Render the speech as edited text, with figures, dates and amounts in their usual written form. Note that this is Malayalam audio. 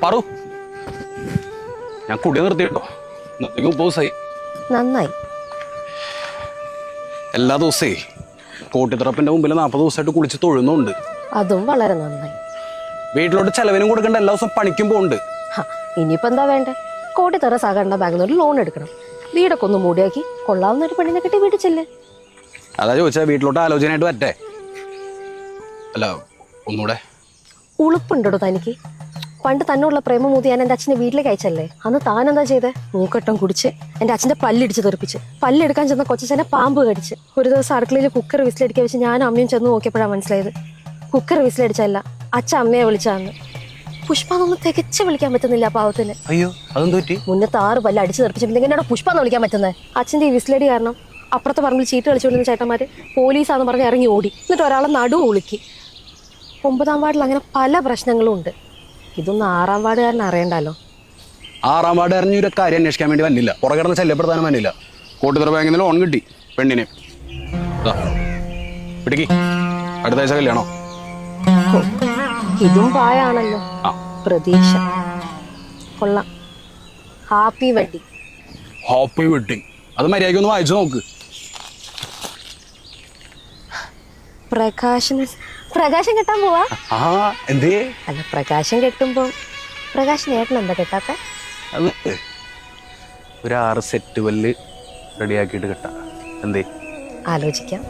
പറു ഞാൻ കുടി നിർത്തിട്ടോ. 30 ദിവസമായി. നന്നായി. എല്ലാ ദിവസേ കോട്ടിത്തറപ്പിന്റെ മുമ്പിൽ 40 ദിവസമായിട്ട് കുളിച്ച് തൊഴുന്നുണ്ട്. അതും വളരെ നന്നായി. വീട്ടിലോട്ട് ചെലവിനും കൊടുക്കണ്ട, എല്ലാ ദിവസം പണിക്കും പോകുന്നുണ്ട്. ഇനിയിപ്പോ എന്താ വേണ്ടേ? കോട്ടിത്തറ സഹകരണ ബാങ്കിൽ നിന്ന് ലോൺ എടുക്കണം. വീടൊക്കെ ഒന്ന് മൂടിയാക്കി കൊള്ളാവുന്ന ഒരു പെണ്ണിനെ കിട്ടി വീട്ടിൽ ചെല്ലേ. അതാ ചോദിച്ചാ വീട്ടിലോട്ട് ആലോചനയായിട്ട് പറ്റേ. അല്ല ഒന്നൂടെ ഉളുപ്പുണ്ടോ തനിക്ക്? പണ്ട് തന്നോടുള്ള പ്രേമമൂതി ഞാൻ എൻ്റെ അച്ഛനെ വീട്ടിലേക്ക് അയച്ചല്ലേ. അന്ന് താൻ എന്താ ചെയ്തേ? മൂക്കട്ടം കുടിച്ച് എൻ്റെ അച്ഛൻ്റെ പല്ലിടിച്ച് തെറിപ്പിച്ച്, പല്ലെടുക്കാൻ ചെന്ന കൊച്ചച്ഛനെ പാമ്പ് കടിച്ച്. ഒരു ദിവസം അടുക്കളയിൽ കുക്കർ വിസിലടിക്കാൻ വെച്ച് ഞാനും അമ്മയും ചെന്ന് നോക്കിയപ്പോഴാണ് മനസ്സിലായത് കുക്കർ വിസിലടിച്ചല്ല, അച്ഛൻ അമ്മയെ വിളിച്ചാന്ന്. പുഷ്പാന്നൊന്നും തികച്ച് വിളിക്കാൻ പറ്റുന്നില്ല പാവത്തിന്. അയ്യോ അതെന്ത് പറ്റി? മുന്നത്തെ 6 പല്ല് അടിച്ച് തെറിപ്പിച്ചിട്ട് എങ്ങനെയാണ് പുഷ്പാന്ന് വിളിക്കാൻ പറ്റുന്നത്? അച്ഛൻ്റെ ഈ വിസിലടി കാരണം അപ്പുറത്തെ പറമ്പിൽ ചീട്ട് കളിച്ചുകൊണ്ടിരുന്ന ചേട്ടന്മാര് പോലീസാന്ന് പറഞ്ഞ് ഇറങ്ങി ഓടി. എന്നിട്ട് ഒരാളെ നടുവ് ഒളുക്കി. 9ാം വാർഡിൽ അങ്ങനെ പല പ്രശ്നങ്ങളും ഉണ്ട്. ഇതൊന്നും 6ാം വാർഡുകാരൻ അറിയണ്ടല്ലോ. 6ാം വാർഡുകാരൻ ഒരു കാര്യം അന്വേഷിക്കാൻ വേണ്ടി വന്നില്ല, പുറകിടന്ന് ശല്യപ്പെടുത്താനും വന്നില്ല. കോട്ടിത്തറ ബാങ്കിൽ നിന്ന് ലോൺ കിട്ടി പെണ്ണിന്. പിടിക്ക്, അടുത്ത ആഴ്ച കല്യാണോ? ഇതും പായാണല്ലോ. പ്രതീക്ഷ കൊള്ളാം. Happy wedding. ഹാപ്പി വെഡിങ് അത് മര്യാദയ്ക്ക് ഒന്ന് വായിച്ചു നോക്ക്. പ്രകാശം കെട്ടാൻ പോവാ? എന്തേ? അല്ല, പ്രകാശം കെട്ടുമ്പോ പ്രകാശൻ ഏട്ടൻ എന്താ കെട്ടാത്ത? അത് ഒരു 6 സെറ്റ് പല്ല് റെഡിയാക്കിയിട്ട് കെട്ടാ. എന്തേ? ആലോചിക്കാം.